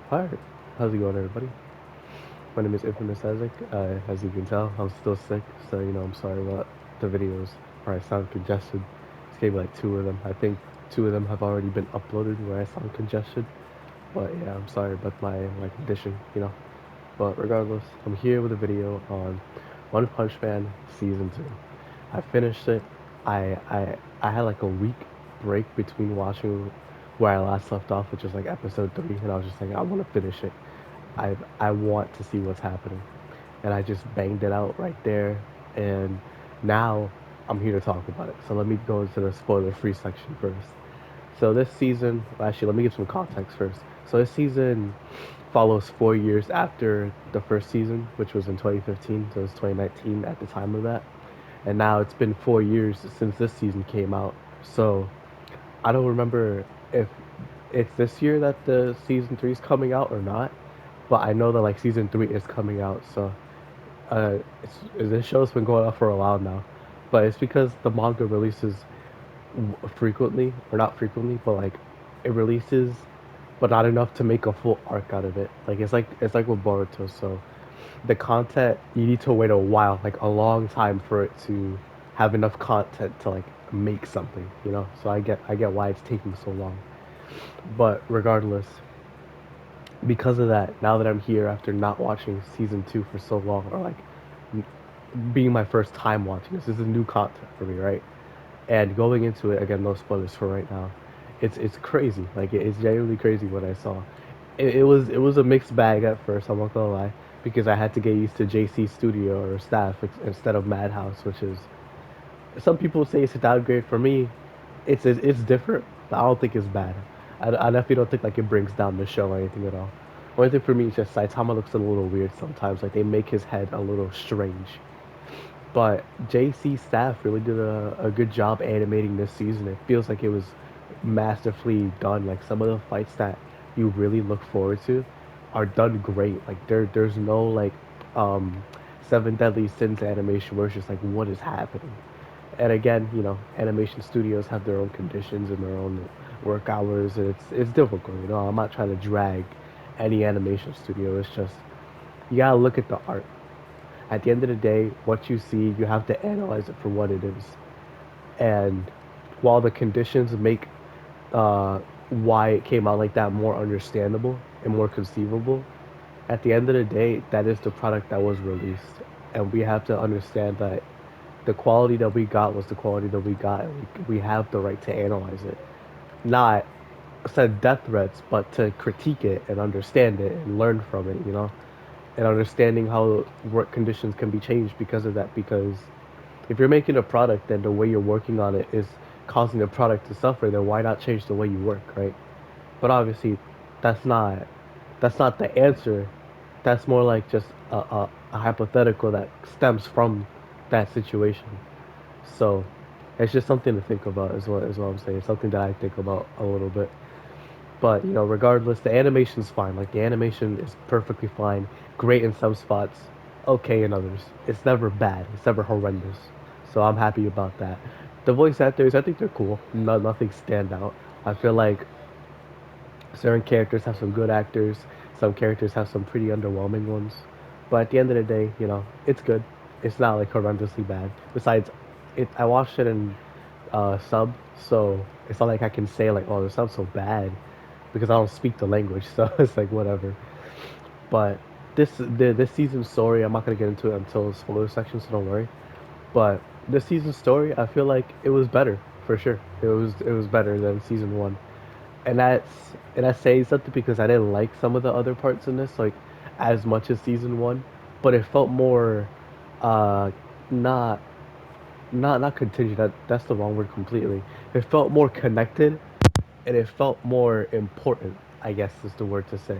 Alright, how's it going, everybody? My name is Infamous Isaac. As you can tell, I'm still sick, so I'm sorry about the videos where I sound congested. It's gave me like two of them. I think two of them have already been uploaded where I sound congested. But yeah, I'm sorry about my condition. But regardless, I'm here with a video on One Punch Man Season 2. I finished it. I had like a week break between watching where I last left off, which was like episode 3, and I was just like, I want to finish it. I want to see what's happening. And I just banged it out right there. And now I'm here to talk about it. So let me go into the spoiler free section first. So this season, actually, let me give some context first. So this season follows 4 years after the first season, which was in 2015. So it was 2019 at the time of that. And now it's been 4 years since this season came out. So I don't remember if it's this year that the season 3 is coming out or not, but I know that like season 3 is coming out. So this show's been going on for a while now, but it's because the manga releases frequently, or not frequently, but like it releases, but not enough to make a full arc out of it. Like it's like with Boruto. So the content you need to wait a while, like a long time for it to have enough content to like make something. So I get why it's taking so long. But regardless, because of that, now that I'm here after not watching season 2 for so long, or like being my first time watching this is new content for me, right? And going into it again, no spoilers for right now. It's crazy. Like it's genuinely crazy what I saw. It was a mixed bag at first. I'm not gonna lie, because I had to get used to JC Studio or staff instead of Madhouse, which is some people say it's a downgrade. For me, it's different, but I don't think it's bad. I definitely don't think like it brings down the show or anything at all. Only thing for me is just Saitama looks a little weird sometimes. Like they make his head a little strange. But JC staff really did a good job animating this season. It feels like it was masterfully done. Like some of the fights that you really look forward to are done great. Like there's no like um Seven Deadly Sins animation where it's just like what is happening. And again, animation studios have their own conditions and their own work hours, and it's difficult. I'm not trying to drag any animation studio. It's just you gotta look at the art. At the end of the day, what you see, you have to analyze it for what it is. And while the conditions make uh, why it came out like that more understandable and more conceivable, at the end of the day, that is the product that was released. And we have to understand that the quality that we got was the quality that we got, and we have the right to analyze it. Not send death threats, but to critique it and understand it and learn from it. And understanding how work conditions can be changed because of that. Because if you're making a product and the way you're working on it is causing the product to suffer, then why not change the way you work, right? But obviously, that's not that's not the answer. That's more like just a hypothetical that stems from that situation. So it's just something to think about, is what I'm saying. Something that I think about a little bit. But regardless, the animation's fine. Like the animation is perfectly fine. Great in some spots, okay in others. It's never bad. It's never horrendous. So I'm happy about that. The voice actors, I think they're cool. Nothing stand out. I feel like certain characters have some good actors. Some characters have some pretty underwhelming ones. But at the end of the day, it's good. It's not like horrendously bad. Besides, I watched it in sub, so it's not like I can say like, oh, this sounds so bad, because I don't speak the language. So it's like whatever. But this season's story, I'm not gonna get into it until the spoiler section, so don't worry. But this season's story, I feel like it was better for sure. It was better than season 1, and that says something because I didn't like some of the other parts in this like as much as season 1, but it felt more uh not not contingent. That's the wrong word completely. It felt more connected, and it felt more important, I guess is the word to say.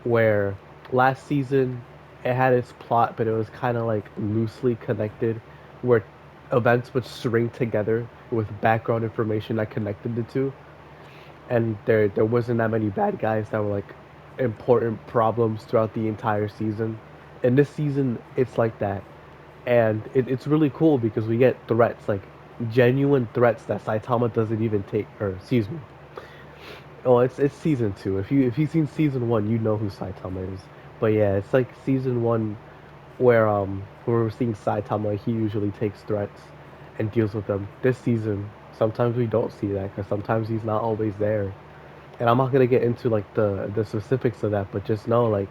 Where last season it had its plot, but it was kind of like loosely connected, where events would string together with background information that connected the two, and there wasn't that many bad guys that were like important problems throughout the entire season. And this season, it's like that, and it's really cool because we get threats, like genuine threats that Saitama doesn't even take, or excuse me, Oh, it's season two. If you've seen season one, you know who Saitama is. But yeah, it's like season one where we're seeing Saitama. He usually takes threats and deals with them. This season, sometimes we don't see that because sometimes he's not always there. And I'm not gonna get into like the specifics of that, but just know like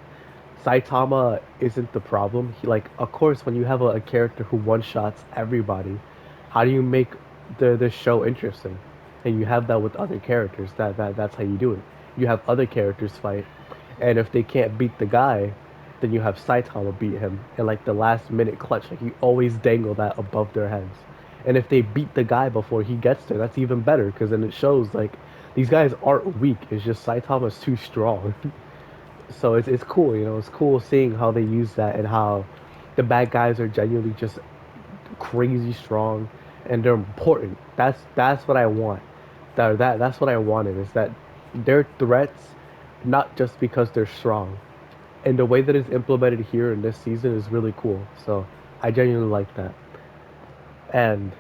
Saitama isn't the problem. He like of course when you have a character who one shots everybody, how do you make the show interesting? And you have that with other characters. That's how you do it. You have other characters fight, and if they can't beat the guy, then you have Saitama beat him in like the last minute clutch. Like you always dangle that above their heads. And if they beat the guy before he gets there, that's even better because then it shows like these guys aren't weak. It's just Saitama's too strong. So it's cool, you know. It's cool seeing how they use that and how the bad guys are genuinely just crazy strong and they're important. That's what I want. That's what I wanted is that they're threats not just because they're strong. And the way that it's implemented here in this season is really cool. So I genuinely like that. And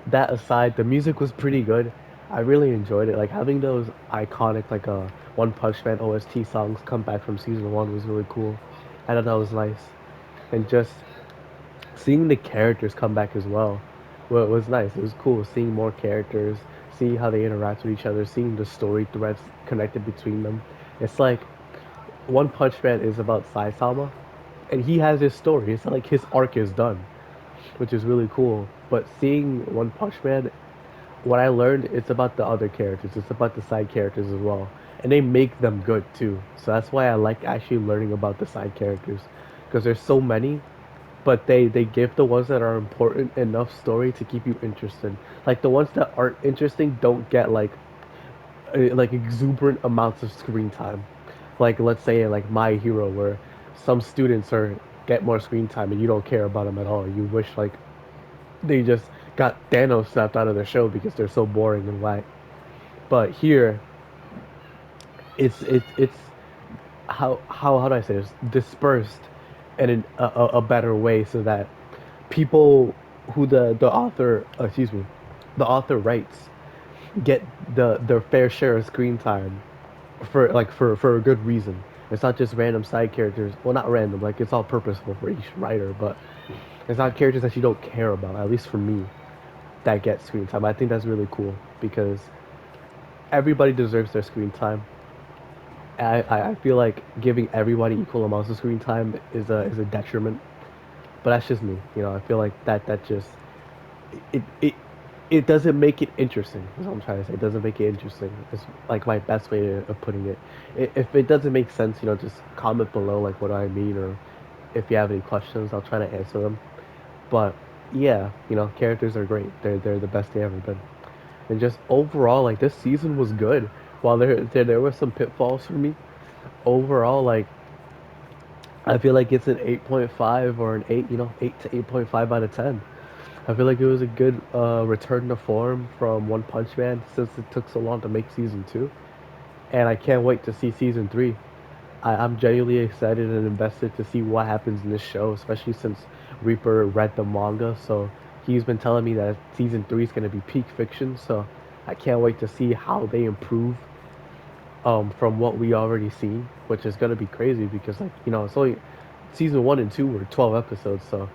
that aside, the music was pretty good. I really enjoyed it. Like having those iconic like One Punch Man OST songs come back from season one was really cool. I thought that was nice, and just seeing the characters come back as well was nice. It was cool seeing more characters, seeing how they interact with each other, seeing the story threads connected between them. It's like One Punch Man is about Saitama, and he has his story. It's not like his arc is done, which is really cool. But seeing One Punch Man, what I learned, it's about the other characters. It's about the side characters as well, and they make them good too. So that's why I like actually learning about the side characters, because there's so many, but they give the ones that are important enough story to keep you interested. Like the ones that aren't interesting don't get like exuberant amounts of screen time. Like let's say like My Hero, where some students are get more screen time and you don't care about them at all. You wish like they just got Thanos snapped out of their show because they're so boring and whack. But here, it's how do I say this? Dispersed in a better way so that people who the author the author writes get their fair share of screen time for a good reason. It's not just random side characters. Well, not random. Like it's all purposeful for each writer, but it's not characters that you don't care about. At least for me, that get screen time. I think that's really cool because everybody deserves their screen time. I feel like giving everybody equal amounts of screen time is a detriment. But that's just me. You know, I feel like that just it it it doesn't make it interesting. Is what I'm trying to say. It doesn't make it interesting. It's like my best way of putting it. If it doesn't make sense, you know, just comment below like what do I mean, or if you have any questions, I'll try to answer them. But yeah, you know, characters are great. They're the best they ever been. And just overall, like this season was good. While there were some pitfalls for me, overall, like I feel like it's an 8.5 or an 8, you know, 8 to 8.5 out of 10. I feel like it was a good return to form from One Punch Man since it took so long to make season two, and I can't wait to see season three. I'm genuinely excited and invested to see what happens in this show, especially since Reaper read the manga, so he's been telling me that season three is going to be peak fiction. So I can't wait to see how they improve from what we already see, which is gonna be crazy because like you know it's only season one and two were 12 episodes, so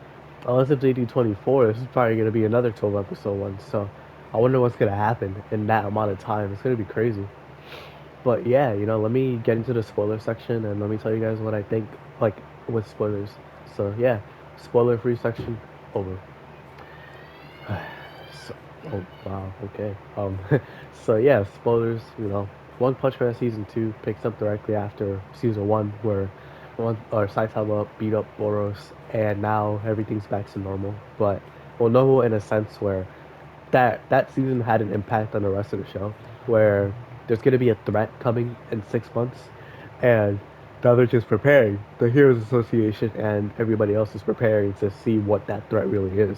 unless if they do 24, this is probably gonna be another 12 episode one. So I wonder what's gonna happen in that amount of time. It's gonna be crazy. But yeah, you know, let me get into the spoiler section and let me tell you guys what I think like with spoilers. So yeah, spoiler free section over. So, oh wow, okay. So yeah, spoilers. You know, One Punch Man season two picks up directly after season one, where one or Saitama beat up Boros, and now everything's back to normal. But well, normal in a sense where that season had an impact on the rest of the show, where there's gonna be a threat coming in 6 months, and now they're just preparing. The Heroes Association and everybody else is preparing to see what that threat really is.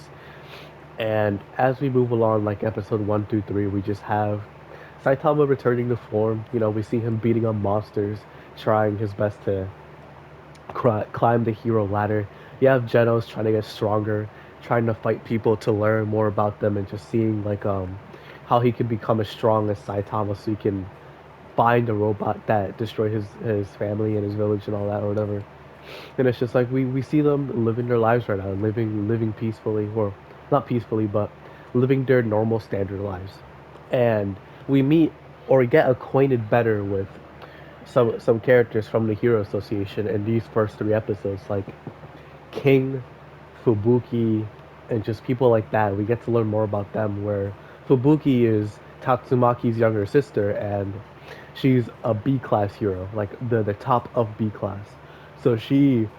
And as we move along, like episode one through three, we just have Saitama returning to form. You know, we see him beating up monsters, trying his best to climb the hero ladder. You have Genos trying to get stronger, trying to fight people to learn more about them, and just seeing like how he can become as strong as Saitama, so he can find a robot that destroyed his family and his village and all that or whatever. And it's just like we see them living their lives right now, living peacefully, or not peacefully, but living their normal standard lives. And we meet or get acquainted better with some characters from the Hero Association in these first three episodes, like King, Fubuki, and just people like that. We get to learn more about them. Where Fubuki is Tatsumaki's younger sister, and she's a B class hero, like the top of B class. So she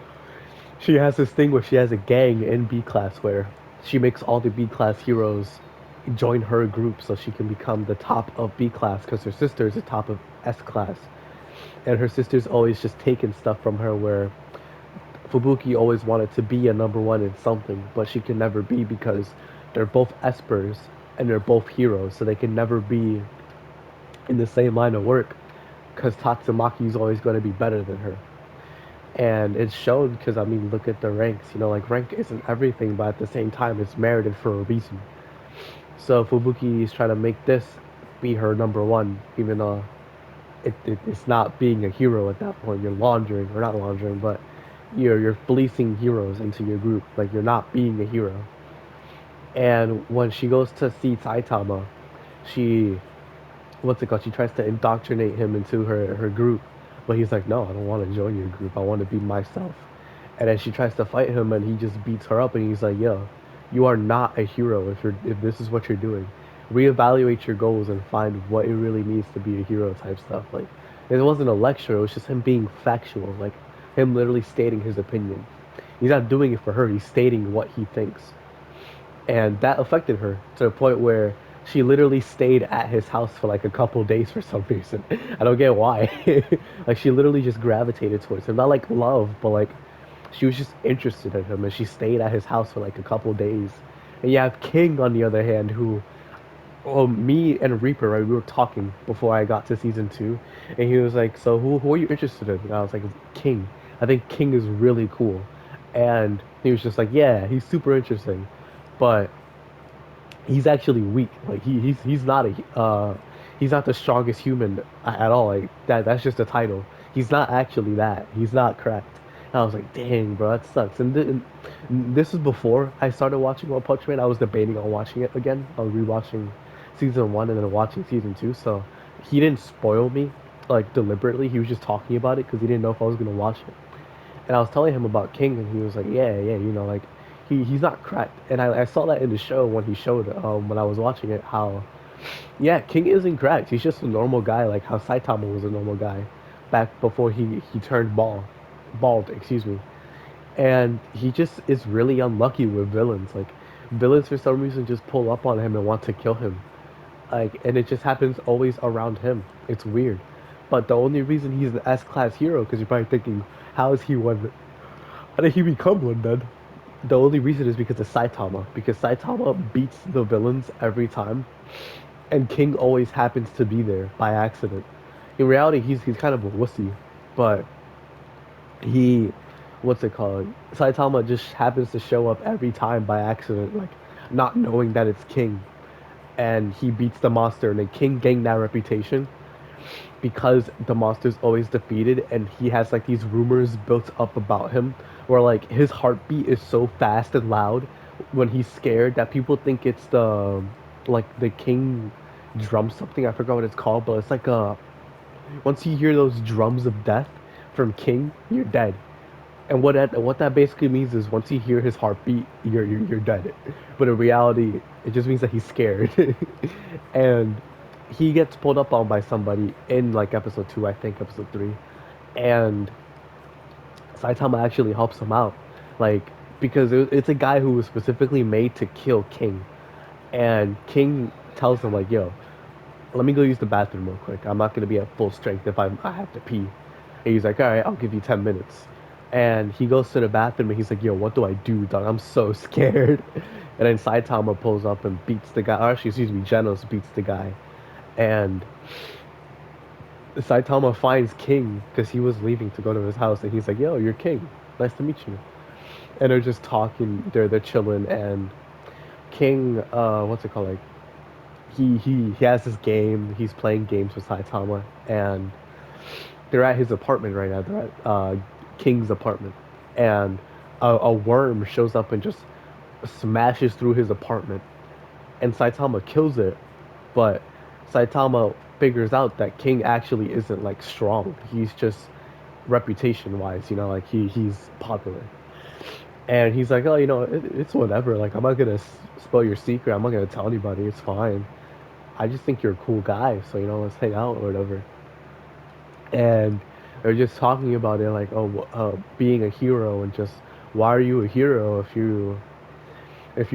has this thing where she has a gang in B class where she makes all the B class heroes join her group so she can become the top of B class because her sister is the top of S class. And her sister's always just taking stuff from her where Fubuki always wanted to be a number one in something, but she can never be because they're both espers and they're both heroes, so they can never be in the same line of work because Tatsumaki is always going to be better than her. And it's shown because, I mean, look at the ranks. You know, like, rank isn't everything, but at the same time, it's merited for a reason. So Fubuki is trying to make this be her number one, even though it's not being a hero at that point. You're laundering, or not laundering, but you're fleecing heroes into your group. Like, you're not being a hero. And when she goes to see Saitama, she what's it called? She tries to indoctrinate him into her group, but he's like, no, I don't want to join your group. I want to be myself. And then she tries to fight him, and he just beats her up, and he's like, yo, you are not a hero if this is what you're doing. Reevaluate your goals and find what it really means to be a hero type stuff. Like, it wasn't a lecture. It was just him being factual, like him literally stating his opinion. He's not doing it for her. He's stating what he thinks, and that affected her to the point where she literally stayed at his house for like a couple days for some reason. I don't get why. Like, she literally just gravitated towards him, not like love, but like she was just interested in him, and she stayed at his house for like a couple days. And you have King on the other hand, who, well, me and Reaper, right? We were talking before I got to season two, and he was like, "So who are you interested in?" And I was like, "King. I think King is really cool." And he was just like, "Yeah, he's super interesting, but he's actually weak. Like, he's not the strongest human at all. Like, that's just a title. He's not actually that. He's not cracked." And I was like, dang, bro, that sucks. And this is before I started watching One Punch Man. I was debating on watching it again. I was rewatching season one and then watching season two. So he didn't spoil me like deliberately. He was just talking about it because he didn't know if I was gonna watch it. And I was telling him about King, and he was like, yeah, you know, like he's not cracked. And I saw that in the show when he showed when I was watching it how, yeah, King isn't cracked. He's just a normal guy, like how Saitama was a normal guy back before he turned bald, excuse me. And he just is really unlucky with villains. Like, villains for some reason just pull up on him and want to kill him. Like, and it just happens always around him. It's weird. But the only reason he's an S class hero, because you're probably thinking, how is he one? How did he become one then? The only reason is because of Saitama. Because Saitama beats the villains every time, and King always happens to be there by accident. In reality, he's kind of a wussy, but he, what's it called? Saitama just happens to show up every time by accident, like not knowing that it's King, and he beats the monster, and the King gained that reputation because the monster's always defeated, and he has like these rumors built up about him where like his heartbeat is so fast and loud when he's scared that people think it's the king drum something. I forgot what it's called, but it's like a, once you hear those drums of death from King, you're dead. And what that basically means is once you hear his heartbeat, you're dead. But in reality, it just means that he's scared. And he gets pulled up on by somebody in like episode two, I think episode three, and Saitama actually helps him out, like because it's a guy who was specifically made to kill King, and King tells him like, "Yo, let me go use the bathroom real quick. I'm not gonna be at full strength if I have to pee." And he's like, "All right, I'll give you 10 minutes." And he goes to the bathroom and he's like, "Yo, what do I do, dog? I'm so scared." And then Saitama pulls up and beats the guy. Or actually, excuse me, Genos beats the guy. And Saitama finds King because he was leaving to go to his house, and he's like, "Yo, you're King. Nice to meet you." And they're just talking. They're chilling, and King, what's it called, like? he has this game. He's playing games with Saitama, and they're at his apartment right now. They're at King's apartment, and a worm shows up and just smashes through his apartment, and Saitama kills it. But Saitama figures out that King actually isn't like strong. He's just reputation wise, like he's popular. And he's like, oh, it's whatever. Like, I'm not gonna spoil your secret. I'm not gonna tell anybody. It's fine. I just think you're a cool guy, so let's hang out or whatever. And they're just talking about it, like, oh, being a hero, and just why are you a hero if you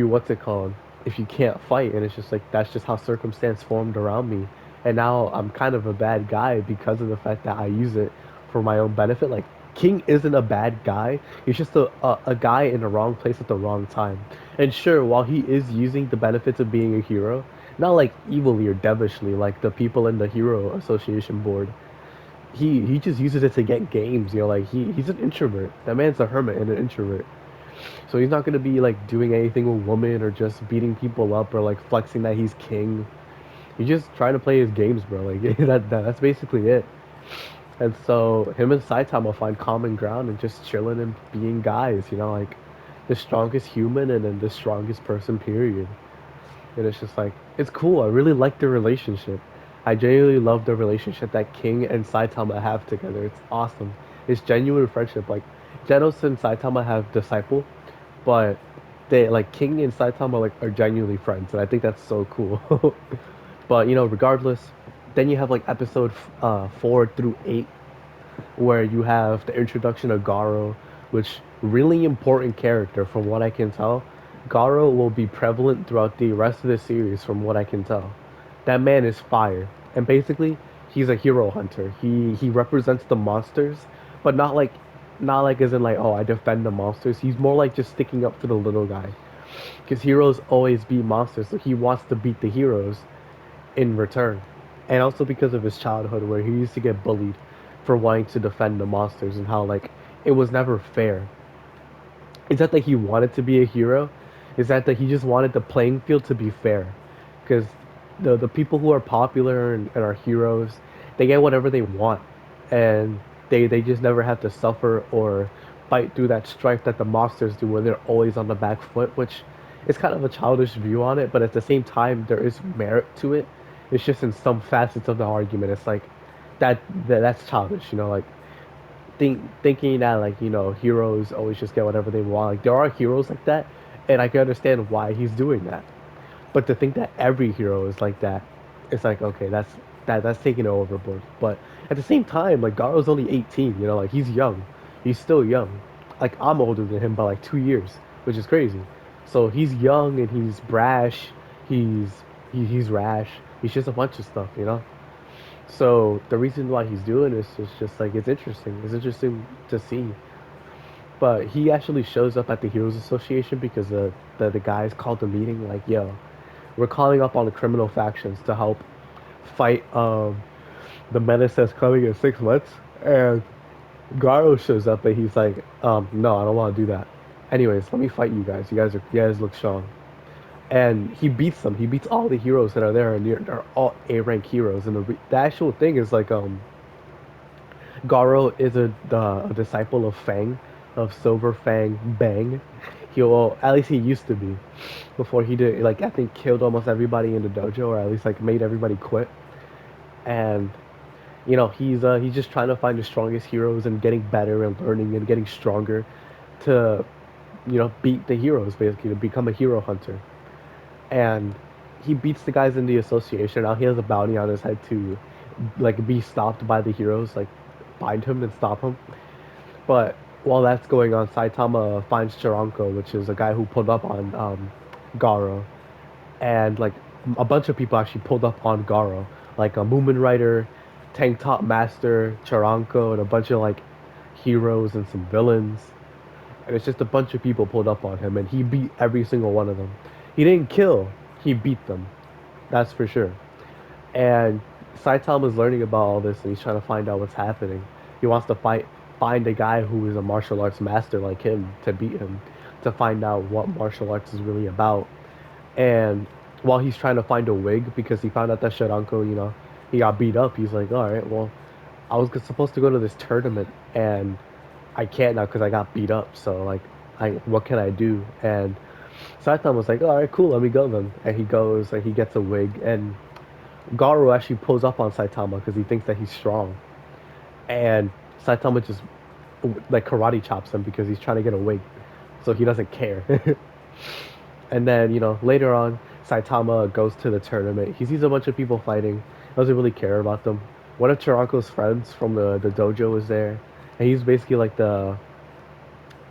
what's it called, if you can't fight? And it's just like that's just how circumstance formed around me, and now I'm kind of a bad guy because of the fact that I use it for my own benefit. Like, King isn't a bad guy. He's just a guy in the wrong place at the wrong time. And sure, while he is using the benefits of being a hero, not like evilly or devilishly like the people in the Hero Association board, he just uses it to get games. Like he's an introvert. That man's a hermit and an introvert. So he's not gonna be like doing anything with women or just beating people up or like flexing that he's king. He's just trying to play his games, bro. Like that's basically it. And so him and Saitama find common ground and just chilling and being guys. Like the strongest human and then the strongest person. Period. And it's just like it's cool. I really like their relationship. I genuinely love the relationship that King and Saitama have together. It's awesome. It's genuine friendship. Like Genos and Saitama have disciple, but they like King and Saitama like are genuinely friends, and I think that's so cool. But regardless, then you have like episode 4 through 8, where you have the introduction of Garo, which really important character from what I can tell. Garo will be prevalent throughout the rest of the series from what I can tell. That man is fire. And basically, he's a hero hunter. He represents the monsters, but not like as in like, oh, I defend the monsters. He's more like just sticking up for the little guy. Because heroes always beat monsters, so he wants to beat the heroes in return. And also because of his childhood where he used to get bullied for wanting to defend the monsters, and how like it was never fair. It's not that he wanted to be a hero, it's that he just wanted the playing field to be fair. Because the people who are popular and are heroes, they get whatever they want. And they just never have to suffer or fight through that strife that the monsters do, where they're always on the back foot, which is kind of a childish view on it, but at the same time there is merit to it. It's just in some facets of the argument, it's like that's childish, like thinking that like heroes always just get whatever they want. Like there are heroes like that, and I can understand why he's doing that. But to think that every hero is like that, it's like okay, that's taking it overboard. But at the same time, like Garo's only 18, like he's young, he's still young. Like I'm older than him by like 2 years, which is crazy. So he's young and he's brash, he's he's rash. He's just a bunch of stuff. So the reason why he's doing this is just like it's interesting. It's interesting to see. But he actually shows up at the Heroes Association because the guys called the meeting like, yo, we're calling up all the criminal factions to help fight the menace that's coming in 6 months. And Garo shows up and he's like, no, I don't want to do that. Anyways, let me fight you guys. You guys look strong. And he beats them. He beats all the heroes that are there, and they're all A rank heroes. And the actual thing is like Garo is a disciple of Fang, of Silver Fang Bang. Well, at least he used to be, before he did like I think killed almost everybody in the dojo, or at least like made everybody quit. And he's just trying to find the strongest heroes and getting better and learning and getting stronger to beat the heroes, basically to become a hero hunter. And he beats the guys in the association. Now he has a bounty on his head to like be stopped by the heroes, like find him and stop him. But while that's going on, Saitama finds Chiranko, which is a guy who pulled up on Garo, and like a bunch of people actually pulled up on Garo, like a Moomin Rider, Tank Top Master, Chiranko, and a bunch of like heroes and some villains. And it's just a bunch of people pulled up on him, and he beat every single one of them. He didn't kill, he beat them. That's for sure. And Saitama's learning about all this, and he's trying to find out what's happening. He wants to find a guy who is a martial arts master like him to beat him, to find out what martial arts is really about. And while he's trying to find a wig because he found out that Sharanko, he got beat up. He's like, all right, well, I was supposed to go to this tournament and I can't now because I got beat up. So like, what can I do? And Saitama was like, all right, cool, let me go then. And he goes and he gets a wig, and Garu actually pulls up on Saitama because he thinks that he's strong, and Saitama just like karate chops him because he's trying to get a wig, so he doesn't care. And then later on, Saitama goes to the tournament. He sees a bunch of people fighting. Doesn't really care about them. One of Chiranko's friends from the dojo is there, and he's basically like the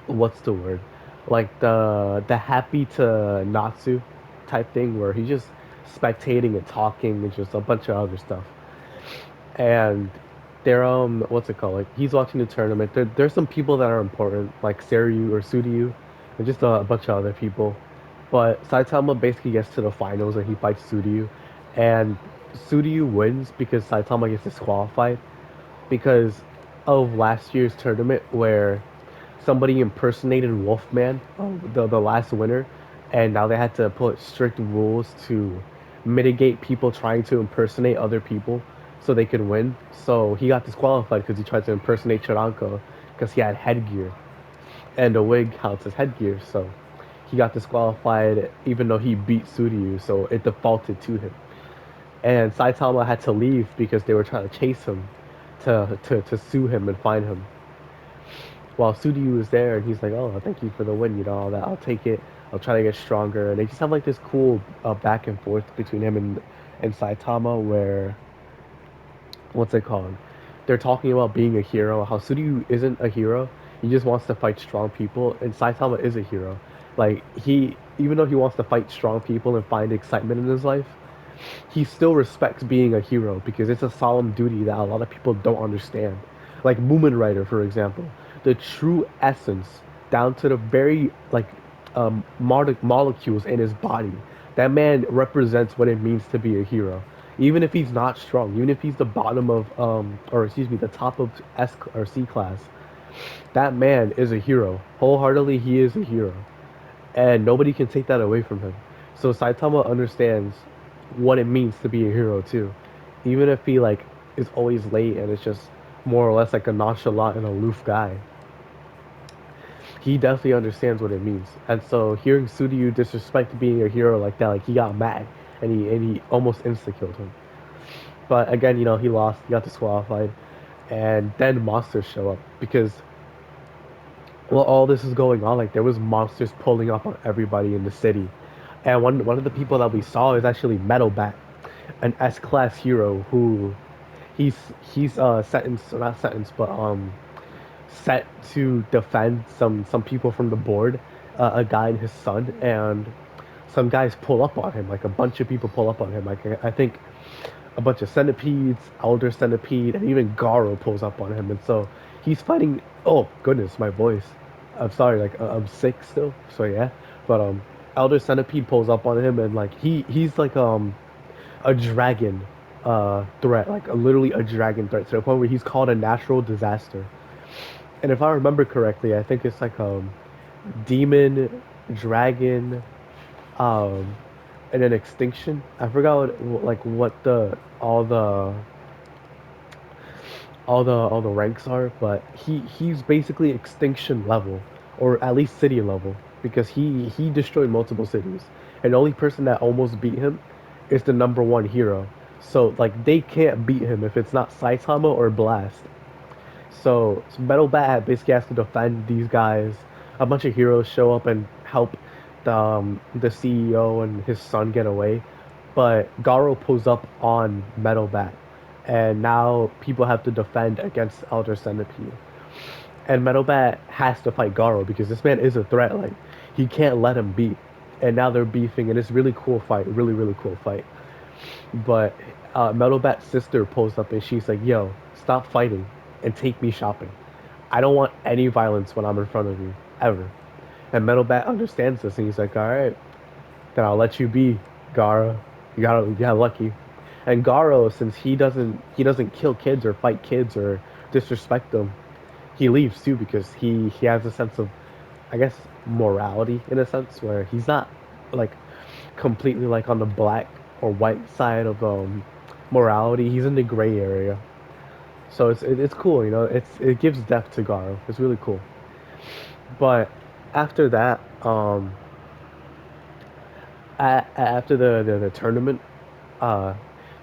what's the word? Like the happy to Natsu type thing where he's just spectating and talking and just a bunch of other stuff. And they're what's it called? Like he's watching the tournament. There's some people that are important, like Seryu or Suryu, and just a bunch of other people. But Saitama basically gets to the finals and he fights Suryu, and Suryu wins because Saitama gets disqualified because of last year's tournament where somebody impersonated Wolfman, the last winner, and now they had to put strict rules to mitigate people trying to impersonate other people so they could win. So he got disqualified because he tried to impersonate Chiranko because he had headgear, and the wig counts as headgear. So he got disqualified even though he beat Suryu, so it defaulted to him. And Saitama had to leave because they were trying to chase him to sue him and fine him. While Suryu was there, and he's like, "Oh, thank you for the win, all that. I'll take it. I'll try to get stronger." And they just have like this cool back and forth between him and Saitama, where what's it called? They're talking about being a hero. How Suryu isn't a hero. He just wants to fight strong people, and Saitama is a hero. Like even though he wants to fight strong people and find excitement in his life, he still respects being a hero because it's a solemn duty that a lot of people don't understand. Like Moomin Rider, for example, the true essence, down to the very molecules in his body. That man represents what it means to be a hero. Even if he's not strong, even if he's the bottom of or excuse me, the top of S or C class, that man is a hero. Wholeheartedly, he is a hero, and nobody can take that away from him. So Saitama understands what it means to be a hero too, even if he like is always late and it's just more or less like a nonchalant and aloof guy. He definitely understands what it means, and so hearing Suryu disrespect being a hero like that, like he got mad and he almost insta killed him. But again, he lost, he got disqualified, and then monsters show up because while all this is going on, like there was monsters pulling up on everybody in the city, and one of the people that we saw is actually Metal Bat, an S class hero who he's he's sentenced, not sentenced, but set to defend some people from the board, a guy and his son, and some guys pull up on him, like a bunch of people pull up on him, like I think a bunch of centipedes, elder centipede, and even Garo pulls up on him, and so he's fighting. Oh goodness, my voice. I'm sorry, like I'm sick still, so yeah. But elder centipede pulls up on him, and like he's like a dragon threat, like literally a dragon threat to the point where he's called a natural disaster. And if I remember correctly, I think it's like demon, dragon, um, and then extinction. I forgot what the all the ranks are, but he's basically extinction level, or at least city level, because he destroyed multiple cities, and the only person that almost beat him is the number one hero. So like they can't beat him if it's not Saitama or Blast. So Metal Bat basically has to defend these guys. A bunch of heroes show up and help the CEO and his son get away, but Garo pulls up on Metal Bat, and now people have to defend against Elder Centipede. And Metal Bat has to fight Garo because this man is a threat. Like he can't let him beat. And now they're beefing, and it's really cool fight, really cool fight. But Metal Bat's sister pulls up and she's like, "Yo, stop fighting and take me shopping. I don't want any violence when I'm in front of you ever." And Metal Bat understands this, and he's like, "All right, then I'll let you be, Gara. You got lucky." And Garo, since he doesn't kill kids or fight kids or disrespect them, he leaves too because he has a sense of, I guess, morality in a sense where he's not like completely like on the black or white side of morality. He's in the gray area. So it's cool, you know. It gives depth to Garo. It's really cool. But after that, after the tournament, uh,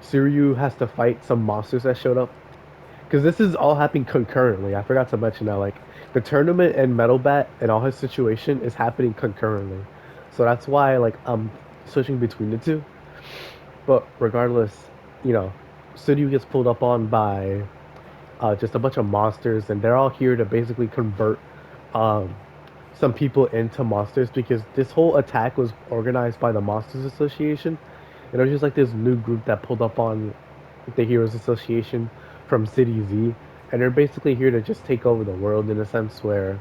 Suryu has to fight some monsters that showed up. Because this is all happening concurrently. I forgot to mention that, like, the tournament and Metal Bat and all his situation is happening concurrently. So that's why, like, I'm switching between the two. But regardless, you know, Suryu gets pulled up on by just a bunch of monsters, and they're all here to basically convert um, some people into monsters because this whole attack was organized by the Monsters Association. And it was just like this new group that pulled up on the Heroes Association from City Z, and they're basically here to just take over the world in a sense where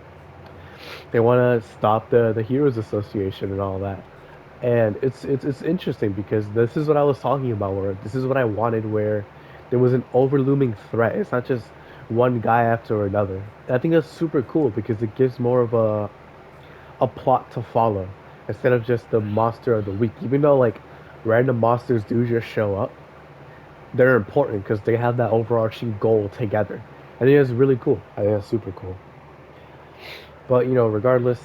they want to stop the Heroes Association and all that. And it's interesting because this is what I was talking about. Where this is what I wanted, where there was an overlooming threat. It's not just one guy after another. And I think that's super cool because it gives more of a plot to follow instead of just the monster of the week. Even though like random monsters do just show up, they're important because they have that overarching goal together. I think that's really cool. I think that's super cool. But you know, regardless,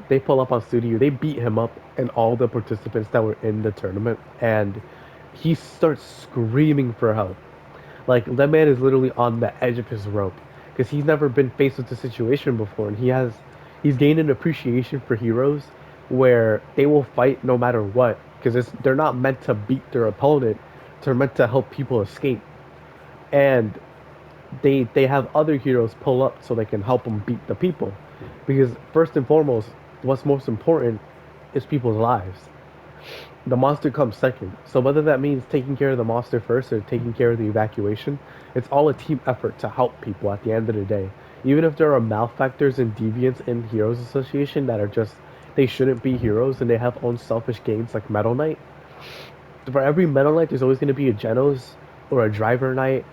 they pull up on Studio. They beat him up and all the participants that were in the tournament, and he starts screaming for help. Like that man is literally on the edge of his rope because he's never been faced with the situation before, and he's gained an appreciation for heroes where they will fight no matter what because they're not meant to beat their opponent, they're meant to help people escape, and they have other heroes pull up so they can help them beat the people because first and foremost, what's most important is people's lives. The monster comes second. So whether that means taking care of the monster first or taking care of the evacuation, it's all a team effort to help people at the end of the day. Even if there are malefactors and deviants in Heroes Association that are just they shouldn't be heroes and they have own selfish gains like Metal Knight. For every Metal Knight, there's always going to be a Genos or a Driver Knight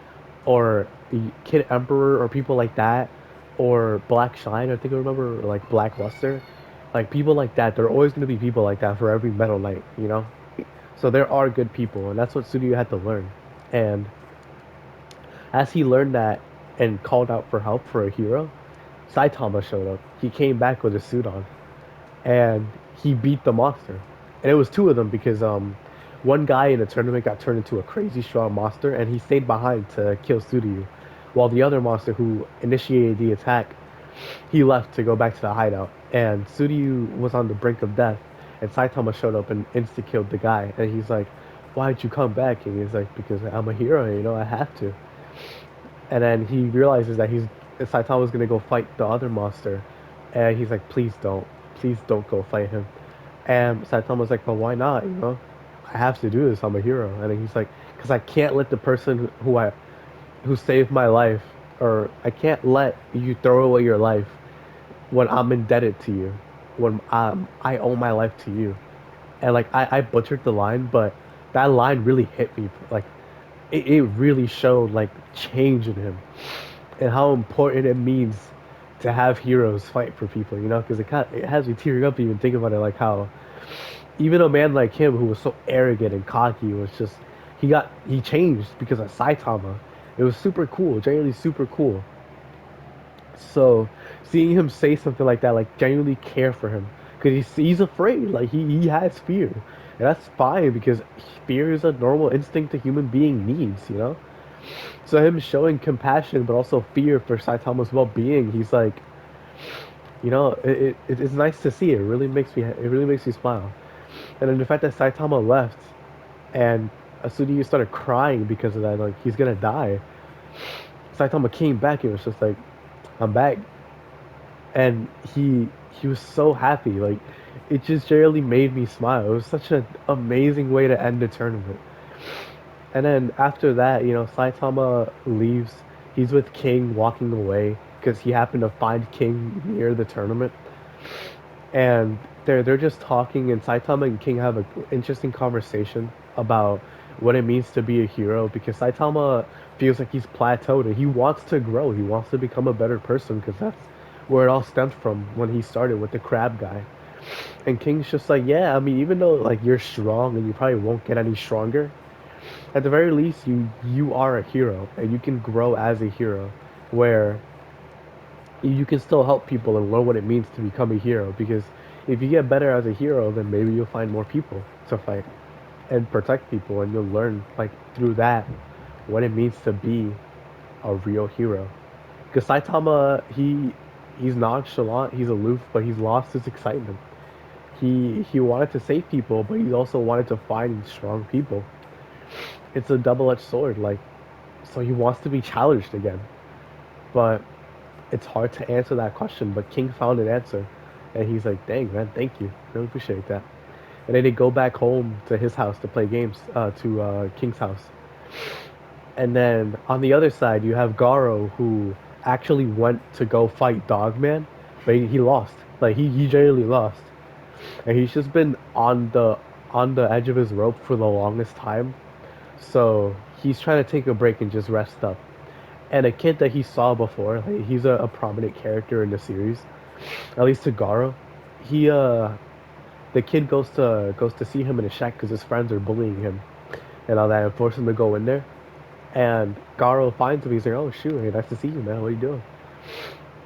or the Kid Emperor or people like that or Black Shine. I think I remember like Black Luster. Like people like that, there are always going to be people like that for every Metal Knight, you know. So there are good people, and that's what Studio had to learn. And as he learned that and called out for help for a hero, Saitama showed up. He came back with a suit on, and he beat the monster. And it was two of them because one guy in the tournament got turned into a crazy strong monster, and he stayed behind to kill Suryu, while the other monster who initiated the attack, he left to go back to the hideout. And Suryu was on the brink of death, and Saitama showed up and insta killed the guy. And he's like, "Why'd you come back?" And he's like, "Because I'm a hero, you know, I have to." And then he realizes that Saitama's gonna go fight the other monster, and he's like, please don't go fight him." And Saitama's like, "But why not? You know, I have to do this. I'm a hero." And then he's like, "Because I can't let the person who saved my life, or I can't let you throw away your life when I'm indebted to you, when I owe my life to you." And like I butchered the line, but that line really hit me. Like it really showed like change in him and how important it means to have heroes fight for people, you know, because it has me tearing up even thinking about it, like how even a man like him who was so arrogant and cocky was just he changed because of Saitama. It was super cool, genuinely super cool. So seeing him say something like that, like genuinely care for him, because he's afraid, like he has fear, and that's fine because fear is a normal instinct a human being needs, you know. So him showing compassion but also fear for Saitama's well-being, he's like, you know, it's nice to see. It really makes me smile. And then the fact that Saitama left and Asudi started crying because of that, like he's gonna die. Saitama came back and was just like, "I'm back," and he was so happy. Like it just generally made me smile. It was such an amazing way to end the tournament. And then after that, you know, Saitama leaves. He's with King walking away because he happened to find King near the tournament. And they're just talking, and Saitama and King have an interesting conversation about what it means to be a hero because Saitama feels like he's plateaued and he wants to grow. He wants to become a better person because that's where it all stemmed from when he started with the crab guy. And King's just like, yeah, I mean, even though like you're strong and you probably won't get any stronger, at the very least you are a hero and you can grow as a hero where you can still help people and learn what it means to become a hero because if you get better as a hero, then maybe you'll find more people to fight and protect people and you'll learn like through that what it means to be a real hero. Because Saitama, he's nonchalant, he's aloof, but he's lost his excitement. He wanted to save people, but he also wanted to find strong people. It's a double-edged sword. Like, so he wants to be challenged again, but it's hard to answer that question. But King found an answer, and he's like, "Dang man, thank you, really appreciate that." And then they go back home to his house to play games, to King's house. And then on the other side, you have Garo, who actually went to go fight Dogman, but he lost. Like he generally lost, and he's just been on the edge of his rope for the longest time. So he's trying to take a break and just rest up. And a kid that he saw before, like, he's a prominent character in the series, at least to Garo. He the kid goes to see him in a shack because his friends are bullying him and all that, and force him to go in there. And Garo finds him. He's like, "Oh shoot, hey, nice to see you, man. What are you doing?"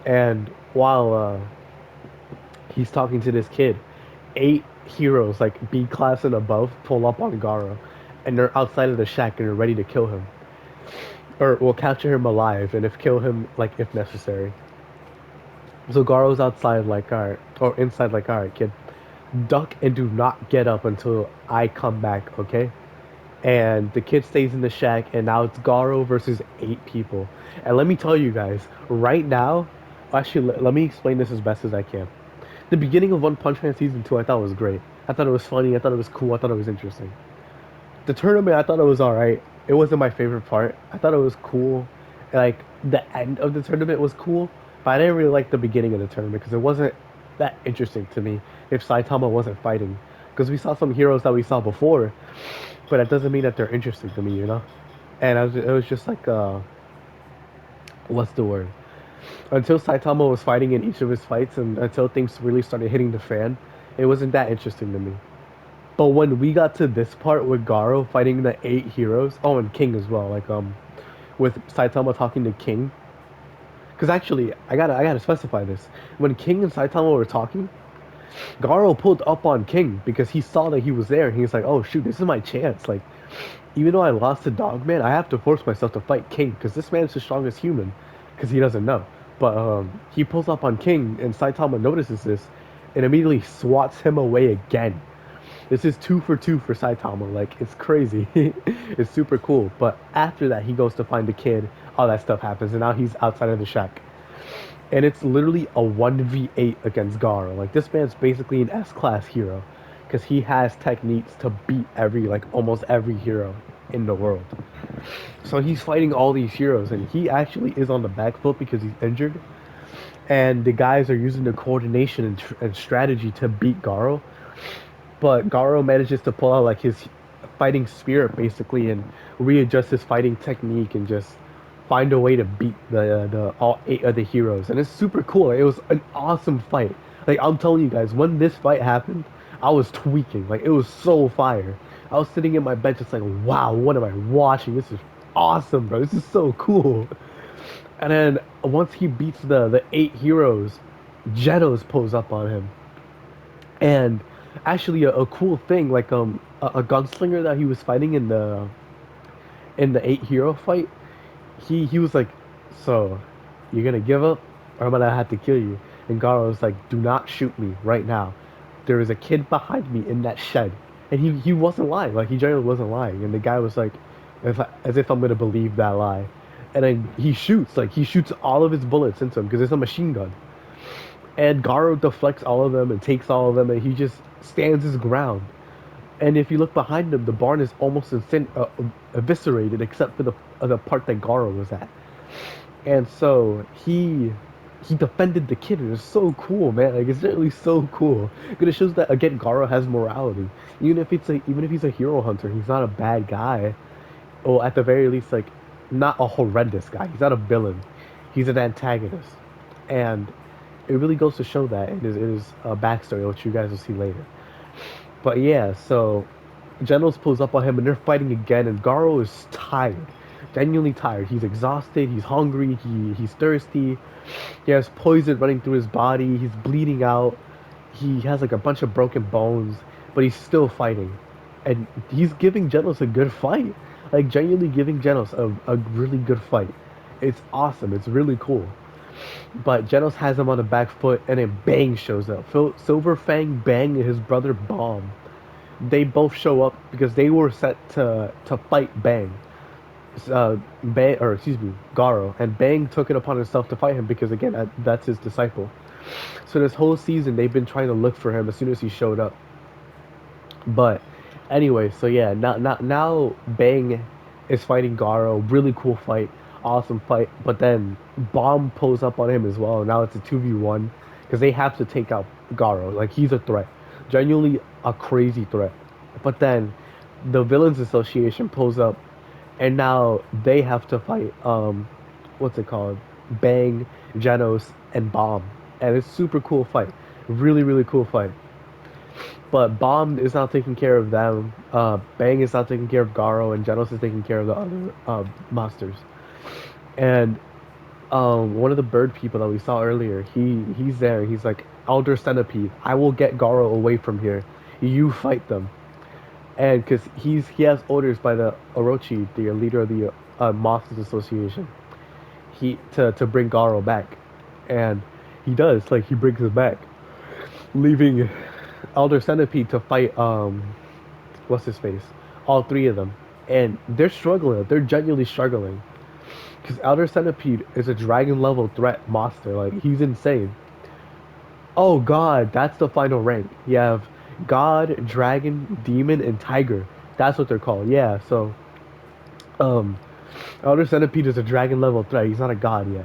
And while he's talking to this kid, 8 heroes like B class and above pull up on Garo, and they're outside of the shack and they're ready to kill him, or will capture him alive and if kill him like if necessary. So Garo's outside like, alright, or inside like, alright, kid, duck and do not get up until I come back, okay? And the kid stays in the shack, and now it's Garo versus 8 people. And let me tell you guys, right now, actually, let me explain this as best as I can. The beginning of One Punch Man season 2, I thought was great. I thought it was funny. I thought it was cool. I thought it was interesting. The tournament, I thought it was all right. It wasn't my favorite part. I thought it was cool. Like the end of the tournament was cool, but I didn't really like the beginning of the tournament because it wasn't that interesting to me if Saitama wasn't fighting. Because we saw some heroes that we saw before, but that doesn't mean that they're interesting to me, you know. And it was just like, what's the word? Until Saitama was fighting in each of his fights, and until things really started hitting the fan, it wasn't that interesting to me. But when we got to this part with Garo fighting the 8 heroes, oh, and King as well, like with Saitama talking to King. Because actually, I gotta specify this. When King and Saitama were talking, Garo pulled up on King because he saw that he was there. And he's like, "Oh shoot, this is my chance. Like, even though I lost to Dogman, I have to force myself to fight King because this man's the strongest human." Because he doesn't know, but he pulls up on King, and Saitama notices this, and immediately swats him away again. This is 2 for 2 for Saitama. Like, it's crazy. It's super cool. But after that, he goes to find the kid. All that stuff happens, and now he's outside of the shack. And it's literally a 1v8 against Garo. Like, this man's basically an S-class hero. Because he has techniques to beat like, almost every hero in the world. So he's fighting all these heroes, and he actually is on the back foot because he's injured. And the guys are using the coordination and strategy to beat Garo, but Garo manages to pull out like his fighting spirit basically and readjust his fighting technique and just find a way to beat the all 8 of the heroes. And it's super cool. It was an awesome fight. Like, I'm telling you guys, when this fight happened, I was tweaking. Like, it was so fire. I was sitting in my bed just like, wow, what am I watching? This is awesome, bro. This is so cool. And then once he beats the 8 heroes, Genos pulls up on him. And actually, a cool thing, like a gunslinger that he was fighting in the 8 hero fight, he was like, "So, you're gonna give up, or I'm gonna have to kill you." And Garo was like, "Do not shoot me right now. There is a kid behind me in that shed." And he wasn't lying. Like, he generally wasn't lying. And the guy was like, as if I'm gonna believe that lie. And then he shoots all of his bullets into him because it's a machine gun. And Garo deflects all of them and takes all of them, and he just stands his ground. And if you look behind him, the barn is almost eviscerated, except for the part that Garo was at. And so he defended the kid, and it's so cool, man. Like, it's really so cool because it shows that again Garo has morality. Even if he's a hero hunter, he's not a bad guy. Or at the very least, like, not a horrendous guy. He's not a villain. He's an antagonist, and it really goes to show that it is a backstory, which you guys will see later. But yeah, so Genos pulls up on him and they're fighting again, and Garo is tired, genuinely tired. He's exhausted, he's hungry, he's thirsty, he has poison running through his body, he's bleeding out, he has like a bunch of broken bones, but he's still fighting. And he's giving Genos a good fight. Like genuinely giving Genos a really good fight. It's awesome, it's really cool. But Genos has him on the back foot and then Bang shows up. Silver Fang, Bang, and his brother Bomb, they both show up because they were set to fight Bang. Bang, or excuse me, Garo, and Bang took it upon himself to fight him because again, that's his disciple. So this whole season they've been trying to look for him as soon as he showed up. But anyway, so yeah, now Bang is fighting Garo. Really cool fight, awesome fight. But then Bomb pulls up on him as well. Now it's a 2v1 because they have to take out Garo. Like he's a threat, genuinely a crazy threat. But then the Villains Association pulls up, and now they have to fight. What's it called? Bang, Genos, and Bomb, and it's super cool fight. Really cool fight. But Bomb is not taking care of them. Bang is not taking care of Garo, and Genos is taking care of the other monsters. And one of the bird people that we saw earlier, he's there. He's like, Elder Centipede, I will get Garo away from here. You fight them. And because he has orders by the Orochi, the leader of the Monsters Association, to bring Garo back, and he does. Like he brings him back, leaving Elder Centipede to fight what's his face, all three of them, and they're struggling. They're genuinely struggling because Elder Centipede is a dragon level threat monster. Like he's insane. Oh God, that's the final rank. You have God, Dragon, Demon, and Tiger. That's what they're called. Yeah. So, um, Elder Centipede is a dragon level threat. He's not a god yet.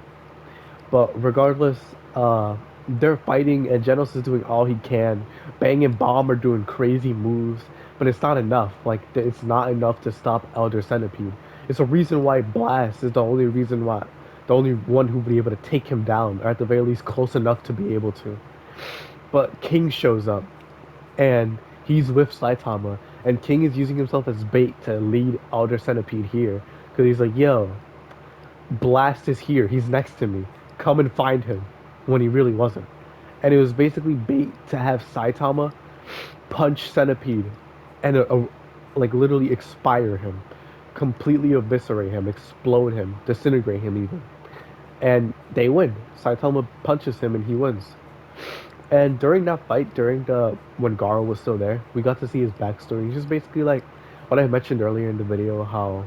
But regardless, they're fighting, and Genos is doing all he can. Bang and Bomb are doing crazy moves, but it's not enough. Like it's not enough to stop Elder Centipede. It's a reason why Blast is the only reason why, the only one who would be able to take him down, or at the very least close enough to be able to. But King shows up, and he's with Saitama, and King is using himself as bait to lead Elder Centipede here, because he's like, yo, Blast is here. He's next to me. Come and find him. When he really wasn't. And it was basically bait to have Saitama punch Centipede and like literally expire him, completely eviscerate him, explode him, disintegrate him even. And they win. Saitama punches him and he wins. And during that fight, during the when Garo was still there, we got to see his backstory. He's just basically like what I mentioned earlier in the video, how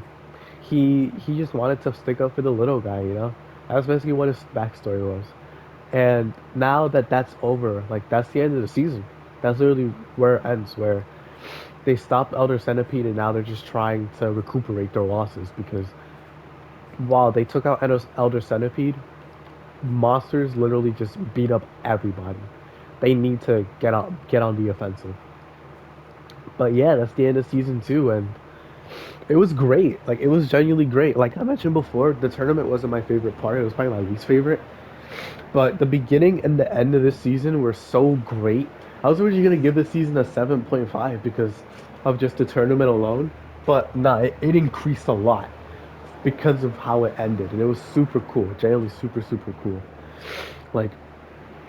he just wanted to stick up for the little guy, you know? That's basically what his backstory was. And now that that's over, like that's the end of the season. That's literally where it ends, where they stopped Elder Centipede and now they're just trying to recuperate their losses because while they took out Elder Centipede, monsters literally just beat up everybody. They need to get on the offensive. But yeah, that's the end of season 2, and it was great. Like it was genuinely great. Like I mentioned before, the tournament wasn't my favorite part. It was probably my least favorite. But the beginning and the end of this season were so great. I was originally gonna give this season a 7.5 because of just the tournament alone. But nah, it increased a lot because of how it ended, and it was super cool. Genuinely super cool. Like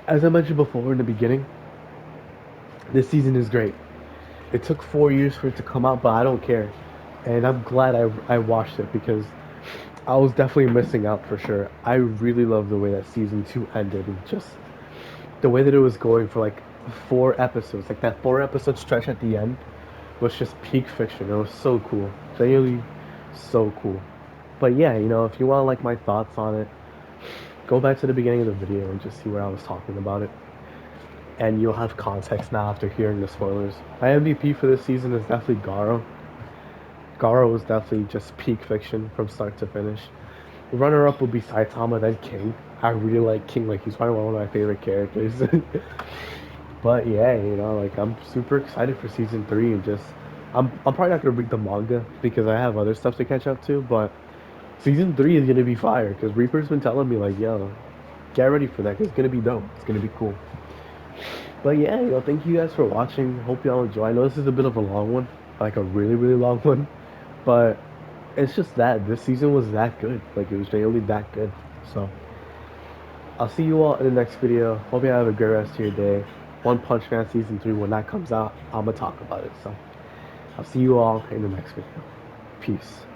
as I mentioned before in the beginning, this season is great. It took 4 years for it to come out, but I don't care, and I'm glad I watched it because I was definitely missing out for sure. I really love the way that season 2 ended, and just the way that it was going for like 4 episodes. Like that 4 episode stretch at the end was just peak fiction. It was so cool. Genuinely so cool. But yeah, you know, if you want like my thoughts on it, go back to the beginning of the video and just see where I was talking about it. And you'll have context now after hearing the spoilers. My MVP for this season is definitely Garo. Garo was definitely just peak fiction from start to finish. The runner-up will be Saitama, then King. I really like King. Like he's probably one of my favorite characters. But yeah, you know, like I'm super excited for season 3, and just I'm probably not gonna read the manga because I have other stuff to catch up to. But season 3 is gonna be fire because Reaper's been telling me like, yo, get ready for that. 'Cause it's gonna be dope. It's gonna be cool. But yeah, thank you guys for watching. Hope y'all enjoy. I know this is a bit of a long one, like a really, really long one, but it's just that this season was that good. Like it was genuinely that good. So I'll see you all in the next video. Hope you have a great rest of your day. One Punch Man season 3, when that comes out, I'm gonna talk about it. So I'll see you all in the next video. Peace.